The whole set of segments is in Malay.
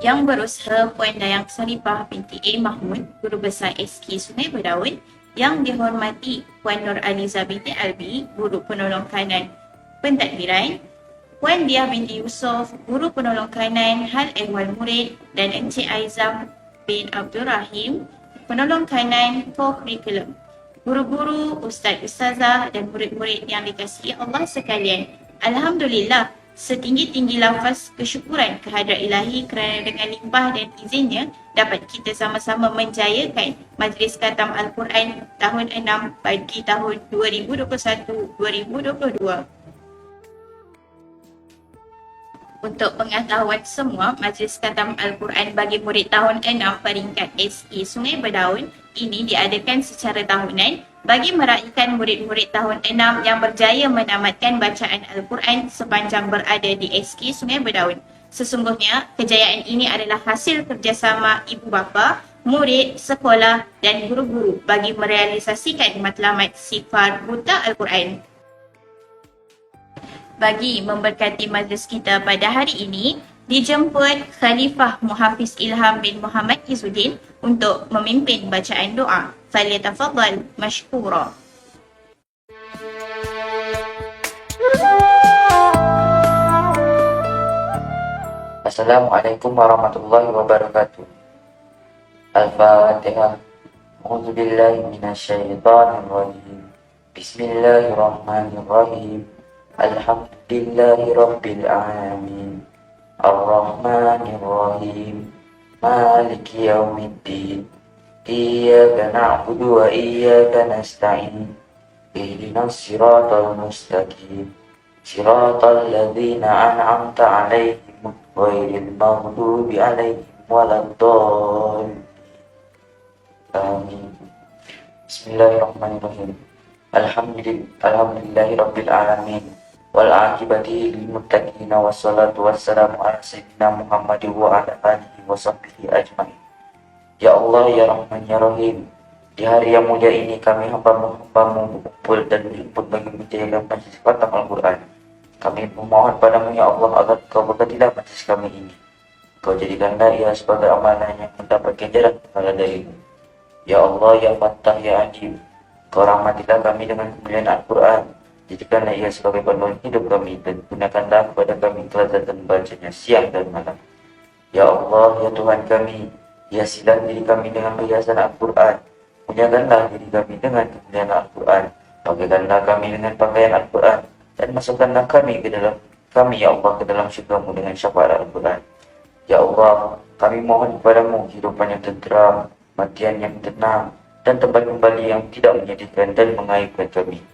Yang berusaha Puan Dayang Saripah binti A. Mahmud, Guru Besar SK Sungai Berdaun. Yang dihormati Puan Nur Aliza binti Albi, Guru Penolong Kanan Pentadbiran. Puan Diah binti Yusof, Guru Penolong Kanan Hal Ehwal Murid. Dan Encik Aizam bin Abdul Rahim, Penolong Kanan Co-Curriculum. Guru-guru, ustaz-ustazah dan murid-murid yang dikasihi Allah sekalian. Alhamdulillah, setinggi-tinggi lafaz kesyukuran kehadrat ilahi kerana dengan limpah dan izinnya dapat kita sama-sama menjayakan Majlis Khatam Al-Quran tahun 6 bagi tahun 2021-2022. Untuk pengetahuan semua, Majlis Khatam Al-Quran bagi murid tahun 6 peringkat SE Sungai Berdaun ini diadakan secara tahunan bagi meraihkan murid-murid tahun 6 yang berjaya menamatkan bacaan Al-Quran sepanjang berada di SK Sungai Berdaun. Sesungguhnya, kejayaan ini adalah hasil kerjasama ibu bapa, murid, sekolah dan guru-guru bagi merealisasikan matlamat sifar buta Al-Quran. Bagi memberkati majlis kita pada hari ini, dijemput Khalifah Muhafiz Ilham bin Muhammad Izzuddin untuk memimpin bacaan doa. Falyatafaddal mashkura. Assalamualaikum warahmatullahi wabarakatuh. Al-Fatihah. A'udzu billahi minasyaitonir rajim. Bismillahirrahmanirrahim. Alhamdulillahi rabbil alamin. Ar-Rahmanir Rahim. Maliki yaumiddin. Iyyaka na'budu wa iyyaka nasta'in. Ihdinas siratal mustaqim. Siratal ladzina an'amta 'alaihim ghairil maghdubi 'alaihim waladdallin. Amin. Bismillahirrahmanirrahim. Alhamdulillahi rabbil alamin. Wal aqibati lil muttaqin wassalatu wassalamu ala sayyidina Muhammadin wa ala alihi wa sahbihi ajmain. Ya Allah, ya Rahman, ya Rahim, di hari yang mulia ini kami hamba-Mu berkumpul dan berhimpun bagi menjayakan majlis khatam Al-Quran. Kami memohon padamu ya Allah agar Kau berkatilah majlis kami ini. Kau jadikanlah ia sebagai amalan yang mendapat ganjaran pahala darimu. Ya Allah, ya Fattah, ya Alim, Kau rahmatilah kami dengan kemuliaan Al-Quran. Jadikanlah ia sebagai panduan hidup kami dan gunakanlah kepada kami kelezatan bacanya siang dan malam. Ya Allah, ya Tuhan kami, hiasilah diri kami dengan perhiasan Al-Quran. Muliakanlah diri kami dengan kemuliaan Al-Quran. Pakaikanlah kami dengan pakaian Al-Quran dan masukkanlah kami ya Allah ke dalam syurga-Mu dengan syafaat Al-Quran. Ya Allah, kami mohon kepadamu kehidupan yang tenteram, matian yang tenang, dan tempat kembali yang tidak menyedihkan dan mengaibkan kami.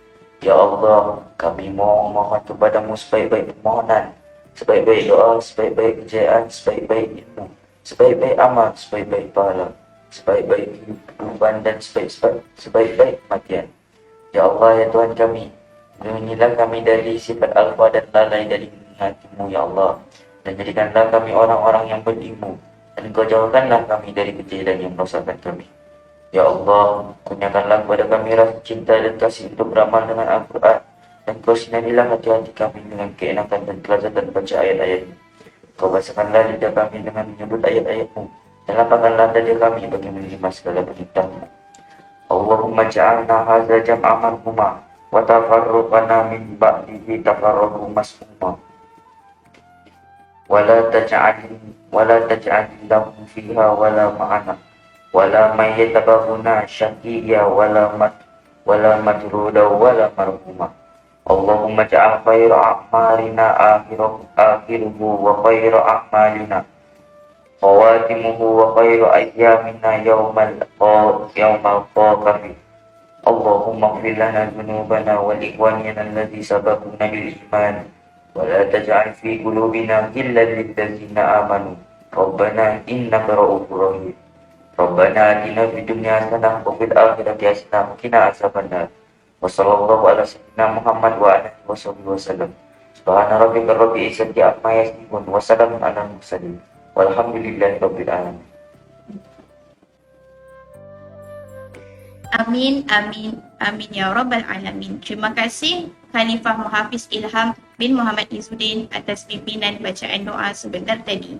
Ya Allah, kami mohon kepadamu sebaik-baik permohonan, sebaik-baik doa, sebaik-baik kejayaan, sebaik-baik ilmu, sebaik-baik amal, sebaik-baik pahala, sebaik-baik kehidupan dan sebaik-baik kematian. Ya Allah, ya Tuhan kami, lindungilah kami dari sifat alfa dan lalai dari hati-Mu ya Allah, dan jadikanlah kami orang-orang yang berilmu, dan Kau jauhkanlah kami dari kejahatan yang merosakkan kami. Ya Allah, kurniakanlah kepada kami rasa cinta dan kasih untuk beramal dengan Al-Quran, dan Kau sinarilah hati-hati kami dengan keenakan dan kelezatan baca ayat-ayat-Mu. Kau basahkanlah lidah kami dengan menyebut ayat-ayat-Mu, dan lapangkanlah dada kami bagi menerima segala perintah-Mu. Allahumma ja'alna hadza jam'an marhuma, wa tafarruqana min ba'dihi tafarruqan mas'uma. Wala taj'al lahu fiha wala ma'ana. Wala mayyatabahuna syaqiyya wala matruda wala marhuma. Allahumma ja'al khaira a'malina akhiruhu wa khaira a'malina khawatimuhu wa khaira ayyamina yawmal qiyamah. Allahumma ighfir lana dhunubana wa li ikhwanina alladhi sabaquna bil iman wa la taj'al fi qulubina ghillan lil ladzina amanu. Rabbana innaka ra'ufur rahim. Rabbana atina fid dunya hasanah wa fil akhirati hasanah wa qina azabannar. Wa sallallahu ala sayyidina Muhammad wa alihi wasallam. Subhana rabbika rabbil izzati amma yasifun wa salamun alal mursalin. Walhamdulillahi rabbil alamin. Amin, amin, amin ya Rabbal Alamin. Terima kasih Khalifah Muhafiz Ilham bin Muhammad Izzuddin atas pimpinan bacaan doa sebentar tadi.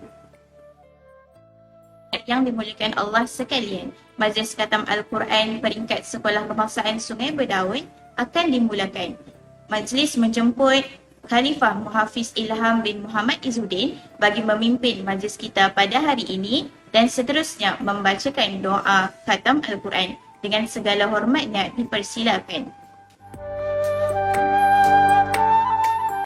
yang dimuliakan Allah sekalian, Majlis Khatam Al-Quran peringkat Sekolah Kebangsaan Sungai Berdaun akan dimulakan. Majlis menjemput Khalifah Muhafiz Ilham bin Muhammad Izzuddin bagi memimpin majlis kita pada hari ini dan seterusnya membacakan doa Khatam Al-Quran. Dengan segala hormatnya dipersilakan.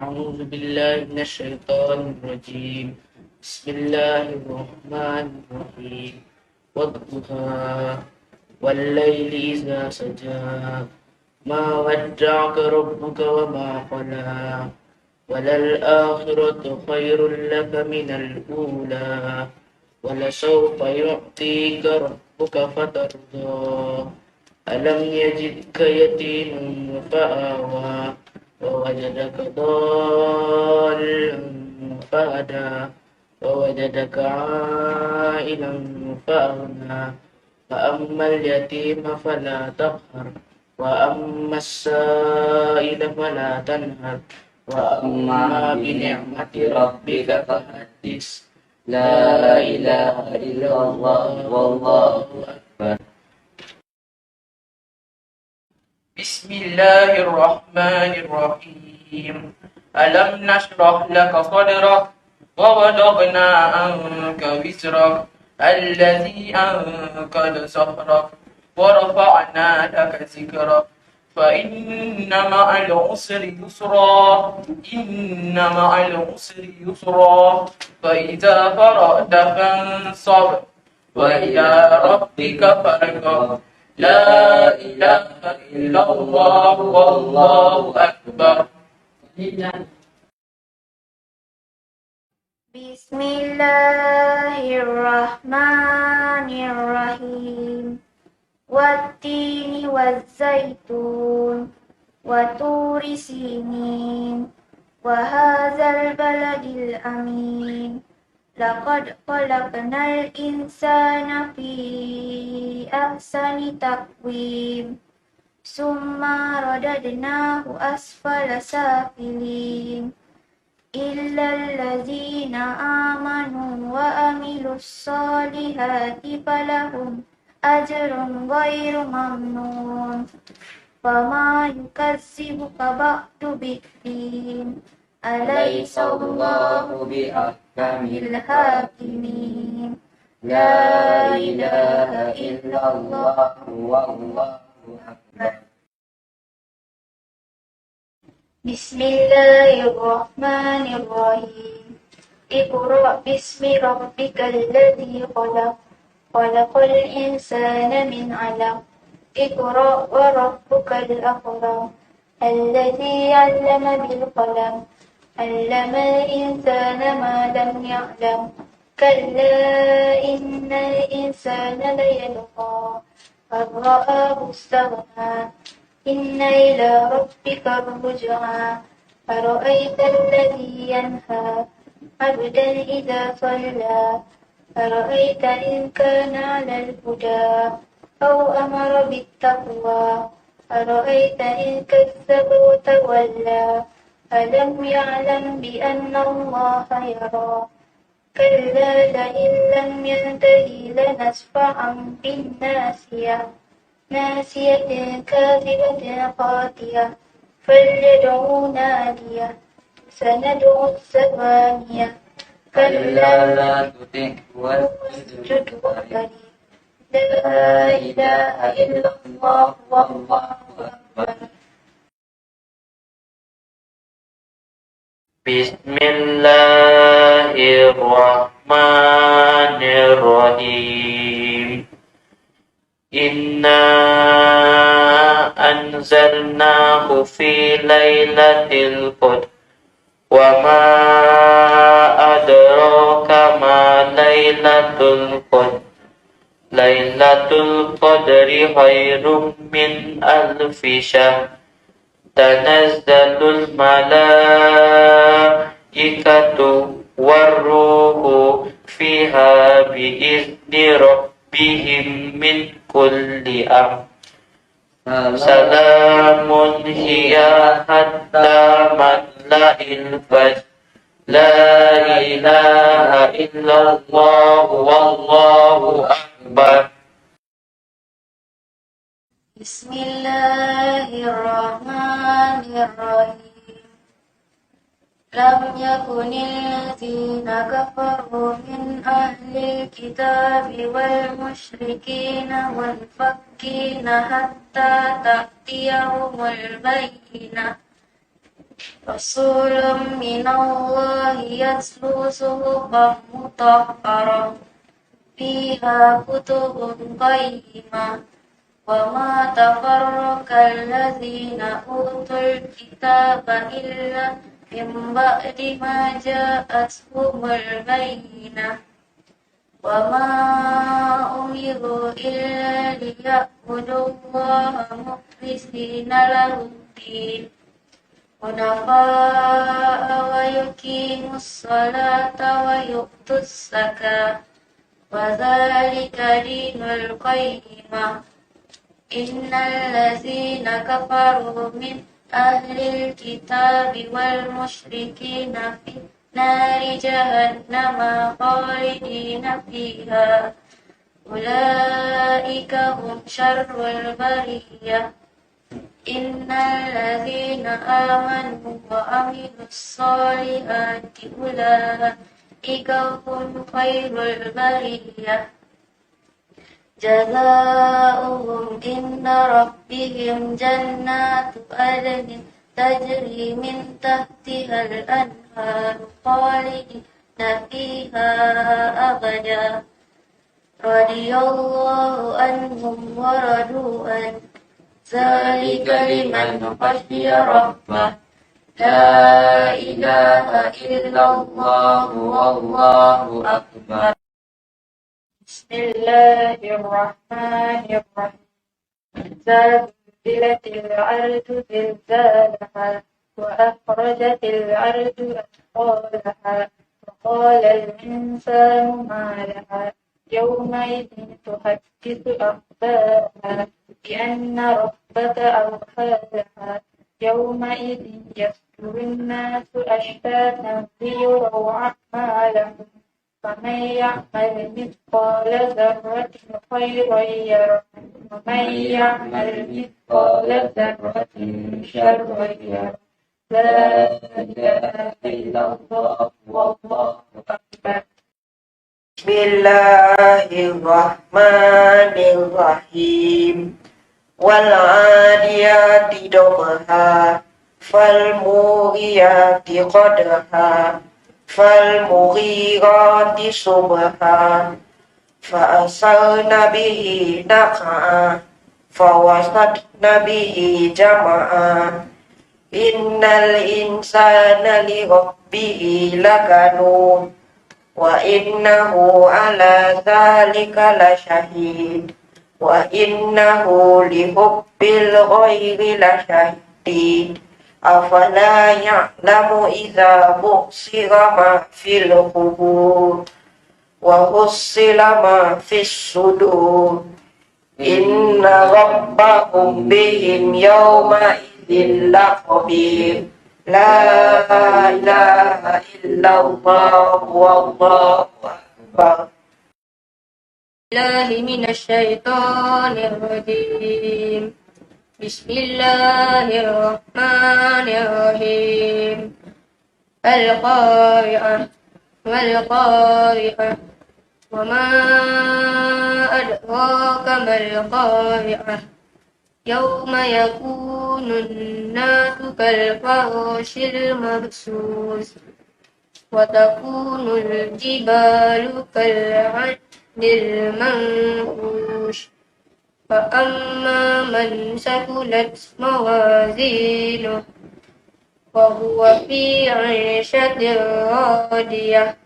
أعوذ بالله من الشيطان الرجيم بسم الله الرحمن الرحيم والضحى والليل إذا سجى ما ودعك ربك وما قلى وللآخرة خير لك من الأولى ولسوف يعطيك ربك فترضى ألم يجدك يتيما فآوى ووجدك ضالا فهدى ووجدك عائلا فأغنى فأما اليتيم فلا تقهر وأما السائل فلا تنهر وأما بنعمة ربك فحدث لا إله إلا الله والله أكبر. بسم الله الرحمن الرحيم ألم نشرح لك صدرك ووضعنا عنك وزرك الذي أنقض ظهرك ورفعنا لك ذكرك فإن مع العسر يسرا إن مع العسر يسرا فإذا فرغت فانصب وإلى ربك فارغب لا إله إلا الله والله أكبر. بسم الله الرحمن الرحيم والتين والزيتون وطور سينين وهذا البلد الأمين لقد خلقنا الإنسان في أحسن تقويم ثم رددناه أسفل سافلين إلا الذين آمنوا وعملوا الصالحات فلهم أجر غير ممنون فما يكذبك بعد بالدين أليس الله بأحكم الحاكمين لا إله إلا الله والله أكبر. بسم الله الرحمن الرحيم اقرأ باسم ربك الذي خلق خلق الإنسان من علق اقرأ وربك الأكرم الذي علم بالقلم علم الإنسان ما لم يعلم كلا إن الإنسان ليطغى أن رآه استغنى إن إلى ربك الرجعى أرأيت الذي ينهى عبدا إذا صلى أرأيت إن كان على الهدى أو أمر بالتقوى أرأيت إن كذب وتولى ألم يعلم بأن الله يرى كلا لئن لم ينته لنسفعا بالناسية ناسية كاذبة خاطئة فليدعو نادية سندعو الزبانية كلا لا تطعه واسجد واقترب لا إله إلا الله والله أكبر. بسم الله الرحمن الرحيم إنا أنزلناه في ليلة القدر وما أدراك ما ليلة القدر ليلة القدر خير من ألف شهر تنزل الملائكة والروح فيها بإذن ربهم من كل أمر سلام هي حتى مطلع الفجر لا إله إلا الله والله أكبر. بسم الله الرحمن الرحيم لم يكن الذين كفروا من أهل الكتاب والمشركين والمفكين حتى تأتيهم البينة رسول من الله يتلو صحفا مطهرة فيها كتب قيمة وما تفرق الذين أوتوا الكتاب إلا من بعد ما جاءتهم البينة وما أمروا إلا ليعبدوا الله مخلصين له الدين حنفاء ويقيموا الصلاة ويؤتوا الزكاة وذلك دين القيمة إن الذين كفروا من أهل الكتاب والمشركين في نار جهنم خالدين فيها أولئك هم شر البرية إن الذين آمنوا وعملوا الصالحات أولئك هم خير البرية جزاؤهم عند ربهم جنات عدن تجري من تحتها الأنهار خالدين فيها أبدا رضي الله عنهم ورضوا عنه ذلك لمن خشي ربه لا إله إلا الله والله أكبر بسم الله الرحمن الرحيم زلزلت الأرض زلزالها وأخرجت الأرض أثقالها وقال الإنسان ما لها يومئذ تحدث أخبارها بأن ربك أوحى لها يومئذ يصدر الناس أشتاتا ليروا أعمالهم فمن يعمل مثقال ذرة خيرا يره ومن يعمل مثقال ذرة شرا يره لا إله إلا الله والله أكبر بسم الله الرحمن الرحيم والعاديات ضبحا فالموريات قدحا فالمغيرات صبحا فأثرن به نقعا فوسطن به جمعا إن الإنسان لربه لكنود وإنه على ذلك لشهيد وإنه لحب الخير لشديد أفلا يعلم إذا بؤسر ما في القبور وحصل ما في الصدور إن ربهم بهم يومئذ لخبير لا إله إلا الله والله أكبر الله من الشيطان الرجيم بسم الله الرحمن الرحيم القارعة والقارعة وما أدراك ما القارعة يوم يكون الناس كالفراش المبثوث وتكون الجبال كالعهن المنفوش فأما من ثقلت موازينه فهو في عيشة راضية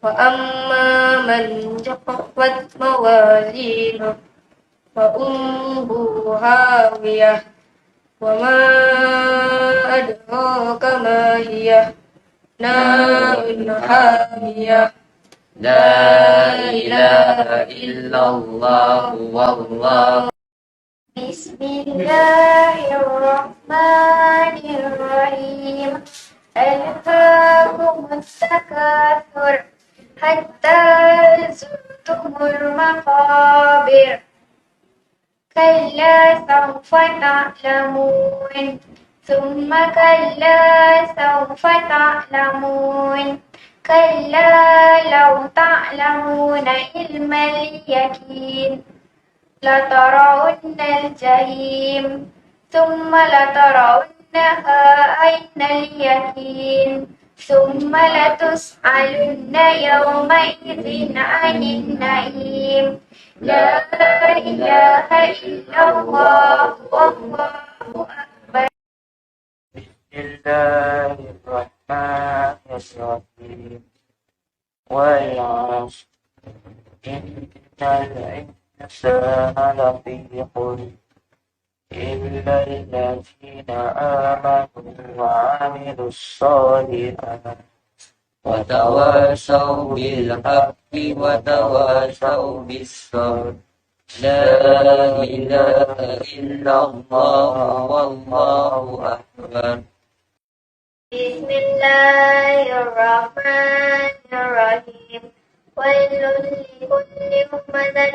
وأما من خفت موازينه فأمه هاوية وما أدراك ما هي نار حامية لا إله إلا الله والله بسم الله الرحمن الرحيم ألهاكم التكاثر حتى زرتم المقابر كلا سوف تعلمون ثم كلا سوف تعلمون كلا لو تعلمون علم اليقين لترون الجحيم ثم لترونها عين اليقين ثم لتسألن يومئذ عن النعيم لا إله إلا الله والله أكبر. بسم الله الرحمن الرحيم والعصر إن الإنسان لفي خسر إلا الذين آمنوا وعملوا الصالحات وتواصوا بالحق وتواصوا بالصبر لا إله إلا الله والله أكبر. بسم الله الرحمن الرحيم ويل لكل همزة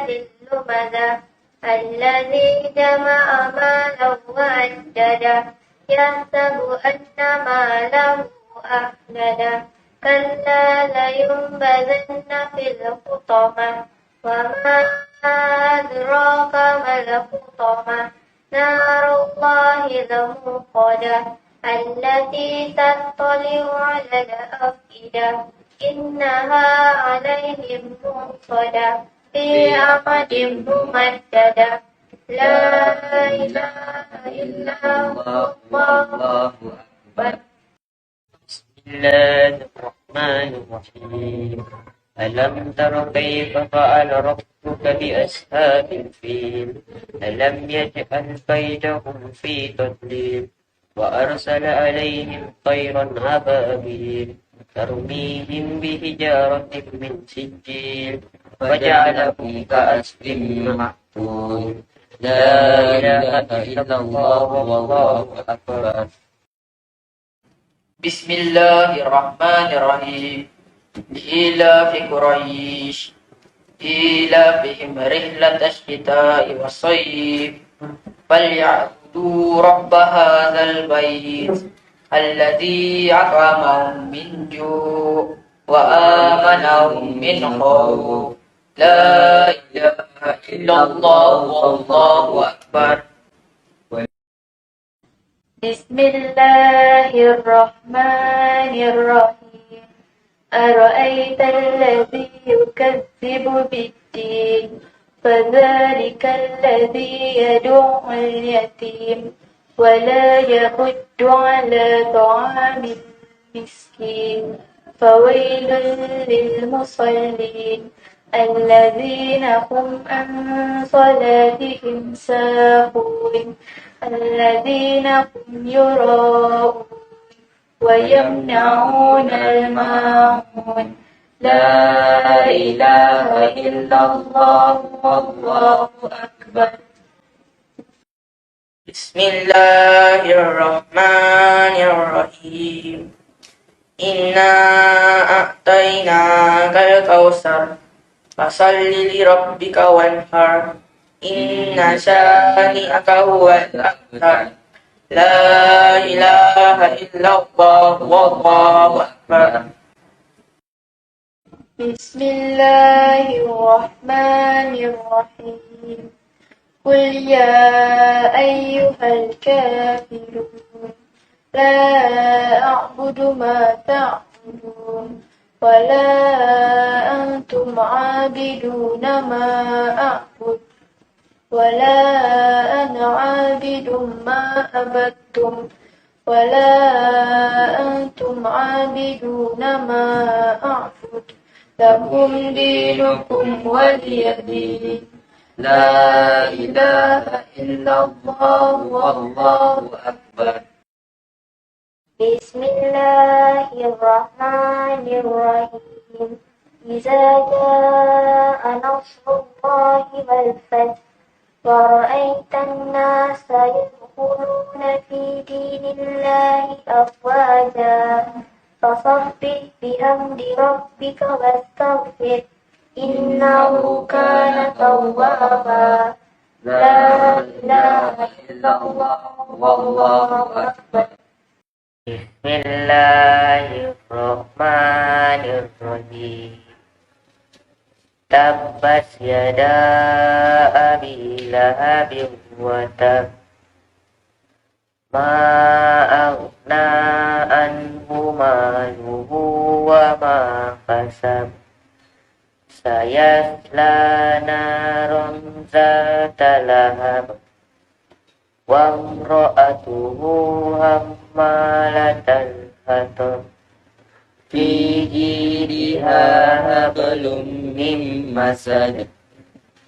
لمزة الذي جمع مالا وعدده يحسب أن ماله أخلده كلا لينبذن في الحطمة وما أدراك ما الحطمة نار الله الموقدة التي تطلع على الأفئدة إنها عليهم مؤصدة في عقد ممددة لا إله إلا الله والله أكبر. بسم الله الرحمن الرحيم ألم تر كيف فعل ربك بأصحاب الفيل ألم يجعل كيدهم في تضليل وأرسل عليهم طيرا أبابيل ترميهم بحجارة من سجيل فجعلهم كعصف مأكول لا إله إلا الله والله أكبر. بسم الله الرحمن الرحيم لإيلاف قريش إيلافهم رحلة الشتاء والصيف فليعبدوا رب هذا البيت الذي أطعمهم من جوع وآمنهم من خوف لا إله إلا الله والله أكبر. بسم الله الرحمن الرحيم أرأيت الذي يكذب بالدين فذلك الذي يدعو اليتيم ولا يحض على طعام المسكين فويل للمصلين الذين هم عن صلاتهم ساهون الذين هم يراءون ويمنعون الماعون لا إله إلا الله والله أكبر. بسم الله الرحمن الرحيم إنا أعطيناك الكوثر فصل لربك وانحر إن شانئك هو الأبتر لا إله إلا الله والله أكبر. بسم الله الرحمن الرحيم قل يا أيها الكافرون لا أعبد ما تعبدون ولا أنتم عابدون ما أعبد ولا أنا عابد ما عبدتم ولا أنتم عابدون ما أعبد لكم دينكم ولي دين لا إله إلا الله والله أكبر. بسم الله الرحمن الرحيم إذا جاء نصر الله والفتح ورأيت الناس يدخلون في دين الله أفواجا فسبح بحمد ربك واستغفر إنه كان توابا لا إله إلا الله والله أكبر. Bismillahirrahmanirrahim. Tabbas yada abi lahabin wa tab. Ma aghna anhu maluhu wa ma kasab. Sayasla naran zata lahab. Wa imra'atuhu hammalatal hatab. Fi jiriha hablum min masad.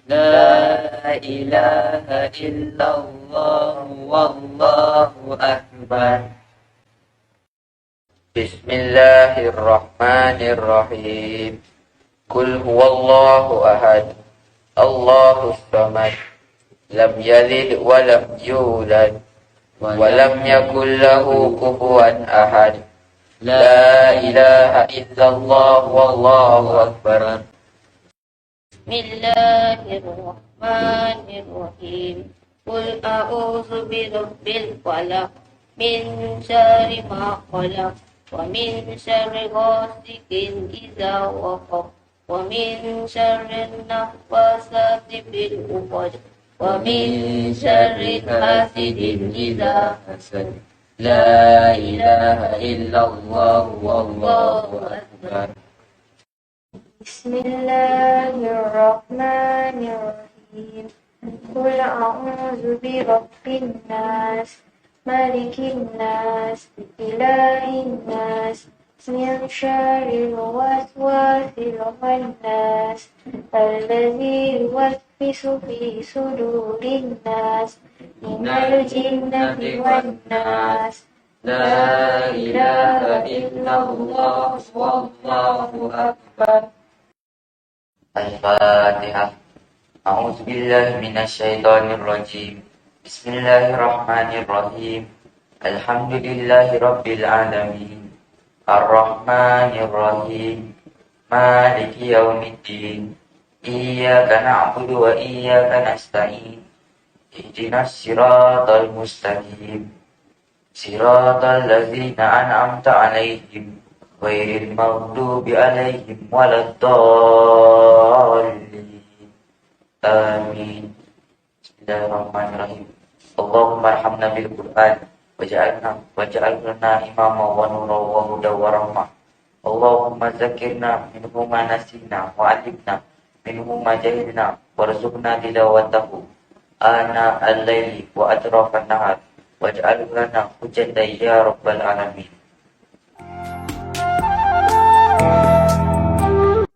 La ilaha illallah wallahu akbar. Bismillahirrahmanirrahim. Qul huwallahu ahad. Allahus samad. Lam yalid wa lam yulad wa lam yakul lahu kufuwan ahad. La ilaha illallah wallahu akbar. Bismillahirrahmanirrahim. Qul a'udzu birabbil falaq min syarri ma khalaq wa min syarri ghasiqin idza waqab wa min syarri naffasati fil 'uqad wa min syarri hasidin idza hasad. La ilaha illallah wallahu akbar. Bismillahirrahmanirrahim. Qul a'udzu birabbin nas, malikin nas, ilahin nas, min syarril waswasil khannas, alladzi yuwaswisu fi sudurin nas, minal jinnati wan nas. La ilaha illallah wallahu akbar. Al-Fatihah. A'udzubillahi minasyaitonirrajim. Bismillahirrahmanirrahim. Alhamdulillahi rabbil alamin. Ar-Rahmanirrahim. Maliki yaumiddin. Iyyaka na'budu wa iyyaka nasta'in. Ihdinas siratal mustaqim. Siratal ladzina an'amta 'alaihim ghairil maghdubi 'alaihim waladdallin. Amin. Bismillahirrahmanirrahim. Allahumma arhamna bil Qur'an waj'alna imama wa nura wa huda wa rahmah. Allahumma zakirna minhu ma nasina wa 'allimna minhu ma jahilna warzuqna tilawatahu ana al-laili wa atrafan nahar waj'al lana hujjatan ya rabbal alamin.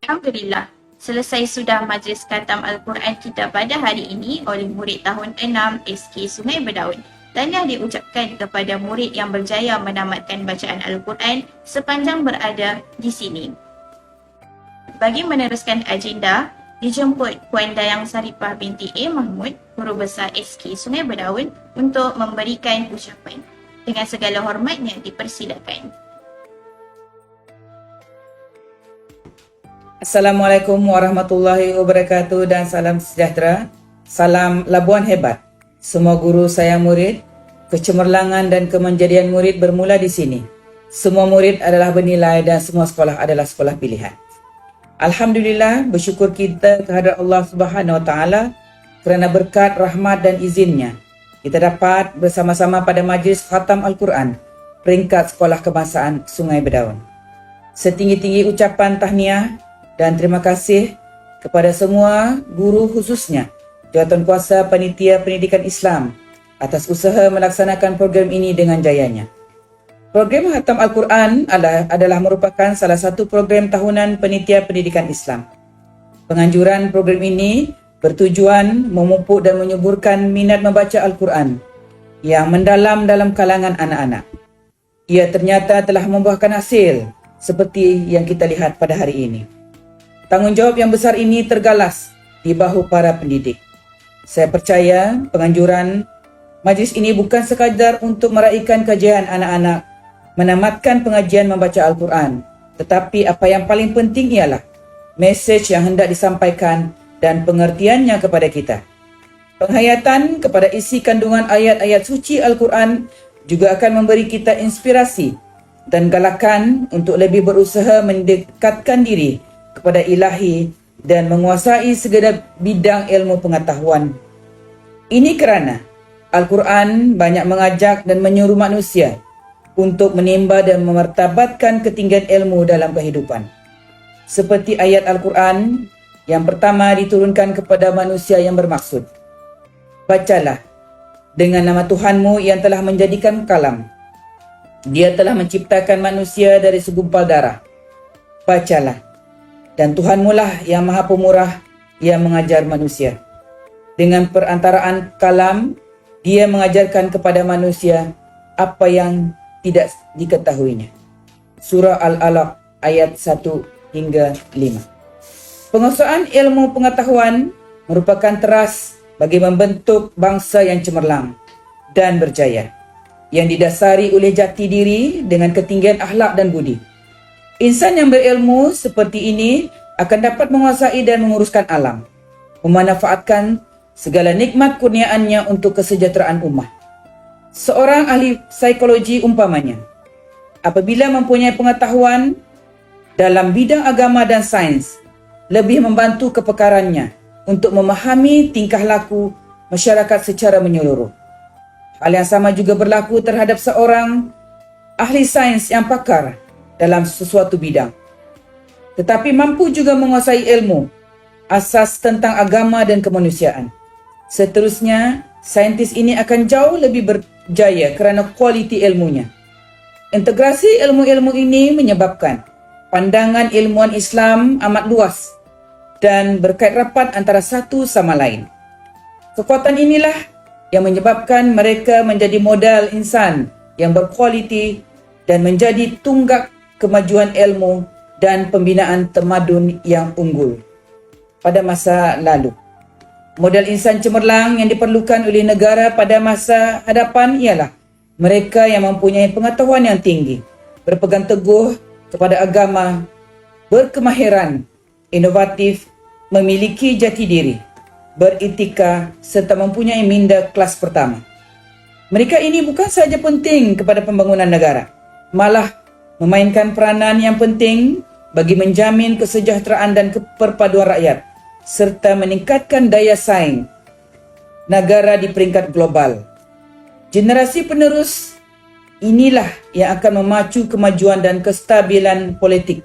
Alhamdulillah, selesai sudah majlis khatam Al-Quran kita pada hari ini oleh murid tahun 6 SK Sungai Berdaun. Tahniah diucapkan kepada murid yang berjaya menamatkan bacaan Al-Quran sepanjang berada di sini. Bagi meneruskan agenda, dijemput Puan Dayang Saripah binti A. Mahmud, Guru Besar SK Sungai Berdaun untuk memberikan ucapan. Dengan segala hormatnya dipersilakan. Assalamualaikum warahmatullahi wabarakatuh dan salam sejahtera. Salam Labuan hebat. Semua guru sayang murid, kecemerlangan dan kemenjadian murid bermula di sini. Semua murid adalah bernilai dan semua sekolah adalah sekolah pilihan. Alhamdulillah, bersyukur kita kehadrat Allah Subhanahu Wa Taala kerana berkat, rahmat dan izinnya kita dapat bersama-sama pada majlis khatam Al-Quran peringkat Sekolah Kebangsaan Sungai Berdaun. Setinggi-tinggi ucapan tahniah dan terima kasih kepada semua guru, khususnya Jawatankuasa Panitia Pendidikan Islam atas usaha melaksanakan program ini dengan jayanya. Program Khatam Al-Quran adalah merupakan salah satu program tahunan Panitia Pendidikan Islam. Penganjuran program ini bertujuan memupuk dan menyuburkan minat membaca Al-Quran yang mendalam dalam kalangan anak-anak. Ia ternyata telah membuahkan hasil seperti yang kita lihat pada hari ini. Tanggungjawab yang besar ini tergalas di bahu para pendidik. Saya percaya penganjuran majlis ini bukan sekadar untuk meraihkan kejayaan anak-anak, menamatkan pengajian membaca Al-Quran. Tetapi apa yang paling penting ialah mesej yang hendak disampaikan dan pengertiannya kepada kita. Penghayatan kepada isi kandungan ayat-ayat suci Al-Quran juga akan memberi kita inspirasi dan galakan untuk lebih berusaha mendekatkan diri kepada ilahi dan menguasai segala bidang ilmu pengetahuan. Ini kerana Al-Quran banyak mengajak dan menyuruh manusia untuk menimba dan memartabatkan ketinggian ilmu dalam kehidupan. Seperti ayat Al-Quran yang pertama diturunkan kepada manusia yang bermaksud, bacalah dengan nama Tuhanmu yang telah menjadikan kalam. Dia telah menciptakan manusia dari segumpal darah. Bacalah, dan Tuhanmu lah yang maha pemurah yang mengajar manusia. Dengan perantaraan kalam, dia mengajarkan kepada manusia apa yang tidak diketahuinya. Surah Al-Alaq ayat 1 hingga 5. Penguasaan ilmu pengetahuan merupakan teras bagi membentuk bangsa yang cemerlang dan berjaya, yang didasari oleh jati diri dengan ketinggian akhlak dan budi. Insan yang berilmu seperti ini akan dapat menguasai dan menguruskan alam, memanfaatkan segala nikmat kurniaannya untuk kesejahteraan ummah. Seorang ahli psikologi umpamanya, apabila mempunyai pengetahuan dalam bidang agama dan sains, lebih membantu kepakarannya untuk memahami tingkah laku masyarakat secara menyeluruh. Hal yang sama juga berlaku terhadap seorang ahli sains yang pakar dalam sesuatu bidang, tetapi mampu juga menguasai ilmu asas tentang agama dan kemanusiaan. Seterusnya, saintis ini akan jauh lebih berjaya kerana kualiti ilmunya. Integrasi ilmu-ilmu ini menyebabkan pandangan ilmuwan Islam amat luas dan berkait rapat antara satu sama lain. Kekuatan inilah yang menyebabkan mereka menjadi modal insan yang berkualiti dan menjadi tunggak kemajuan ilmu dan pembinaan tamadun yang unggul pada masa lalu. Modal insan cemerlang yang diperlukan oleh negara pada masa hadapan ialah mereka yang mempunyai pengetahuan yang tinggi, berpegang teguh kepada agama, berkemahiran, inovatif, memiliki jati diri, beretika serta mempunyai minda kelas pertama. Mereka ini bukan sahaja penting kepada pembangunan negara, malah memainkan peranan yang penting bagi menjamin kesejahteraan dan keperpaduan rakyat serta meningkatkan daya saing negara di peringkat global. Generasi penerus inilah yang akan memacu kemajuan dan kestabilan politik,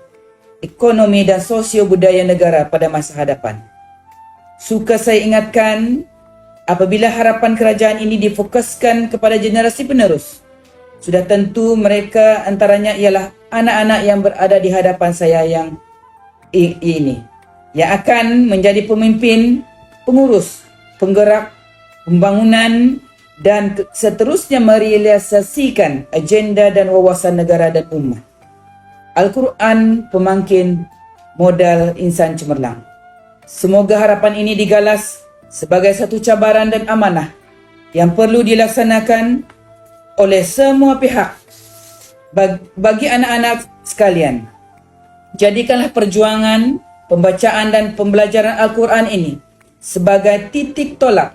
ekonomi dan sosio budaya negara pada masa hadapan. Suka saya ingatkan, apabila harapan kerajaan ini difokuskan kepada generasi penerus, sudah tentu mereka antaranya ialah anak-anak yang berada di hadapan saya yang ini, yang akan menjadi pemimpin, pengurus, penggerak, pembangunan dan seterusnya merealisasikan agenda dan wawasan negara dan ummah. Al-Quran pemangkin modal insan cemerlang. Semoga harapan ini digalas sebagai satu cabaran dan amanah yang perlu dilaksanakan oleh semua pihak bagi anak-anak sekalian. Jadikanlah perjuangan pembacaan dan pembelajaran Al-Quran ini sebagai titik tolak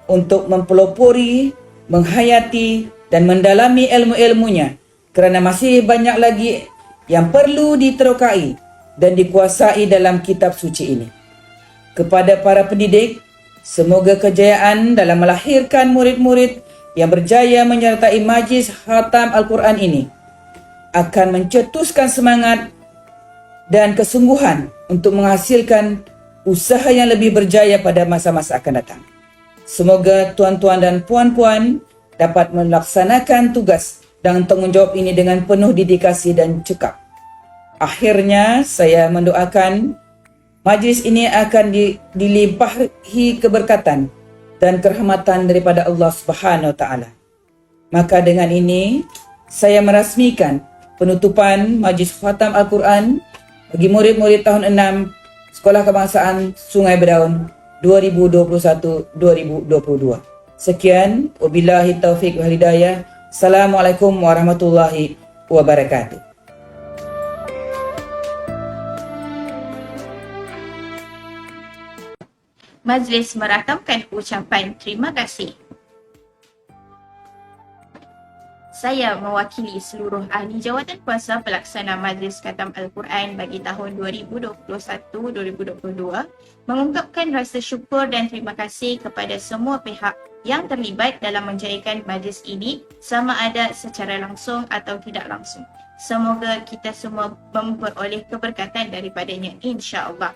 untuk mempelopori, menghayati dan mendalami ilmu-ilmunya, kerana masih banyak lagi yang perlu diterokai dan dikuasai dalam kitab suci ini. Kepada para pendidik, semoga kejayaan dalam melahirkan murid-murid yang berjaya menyertai majlis khatam Al-Quran ini akan mencetuskan semangat dan kesungguhan untuk menghasilkan usaha yang lebih berjaya pada masa-masa akan datang. Semoga tuan-tuan dan puan-puan dapat melaksanakan tugas dan tanggungjawab ini dengan penuh dedikasi dan cekap. Akhirnya, saya mendoakan majlis ini akan dilimpahi keberkatan dan kerahmatan daripada Allah Subhanahu Wa Taala. Maka dengan ini, saya merasmikan penutupan majlis khatam Al-Quran bagi murid-murid tahun 6 Sekolah Kebangsaan Sungai Berdaun 2021-2022. Sekian, wabillahi taufiq wal hidayah. Assalamualaikum warahmatullahi wabarakatuh. Majlis merakamkan ucapan terima kasih. Saya mewakili seluruh ahli jawatan kuasa pelaksana Majlis Khatam Al-Quran bagi tahun 2021-2022 mengungkapkan rasa syukur dan terima kasih kepada semua pihak yang terlibat dalam menjayakan majlis ini sama ada secara langsung atau tidak langsung. Semoga kita semua memperoleh keberkatan daripadanya, insya-Allah.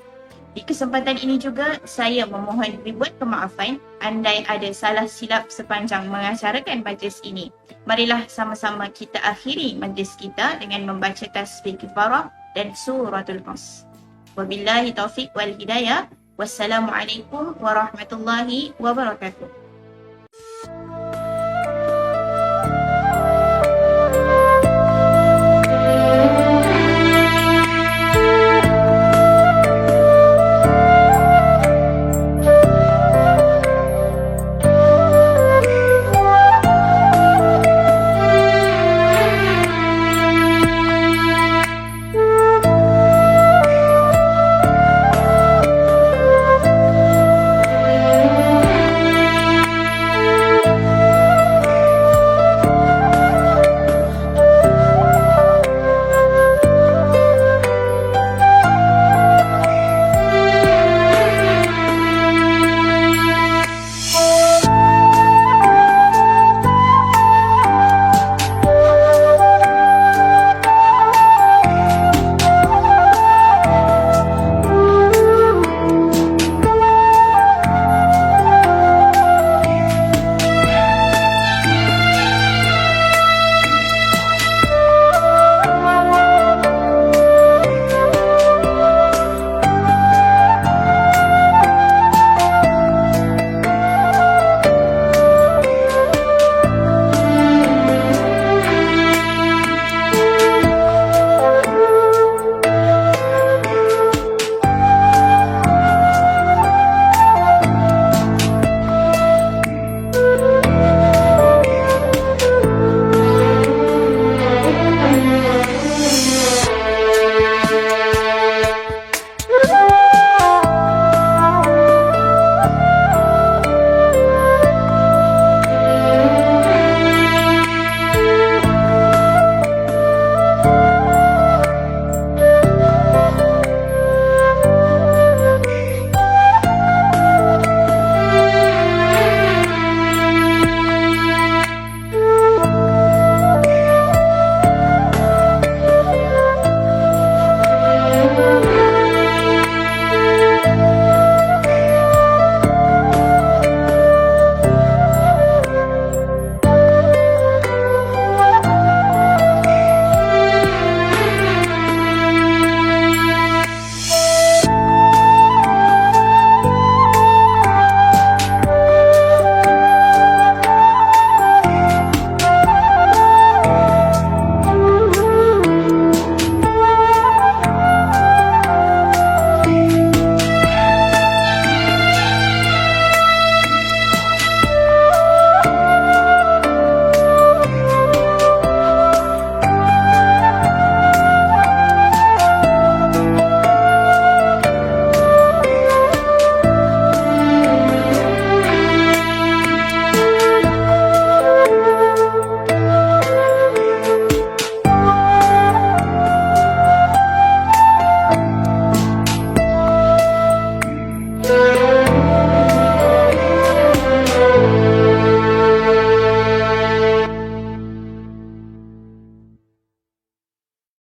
Di kesempatan ini juga, saya memohon ribuan kemaafan andai ada salah silap sepanjang mengacarakan majlis ini. Marilah sama-sama kita akhiri majlis kita dengan membaca tasbih kifarah dan suratul As. Wabillahi taufiq wal hidayah. Wassalamualaikum warahmatullahi wabarakatuh.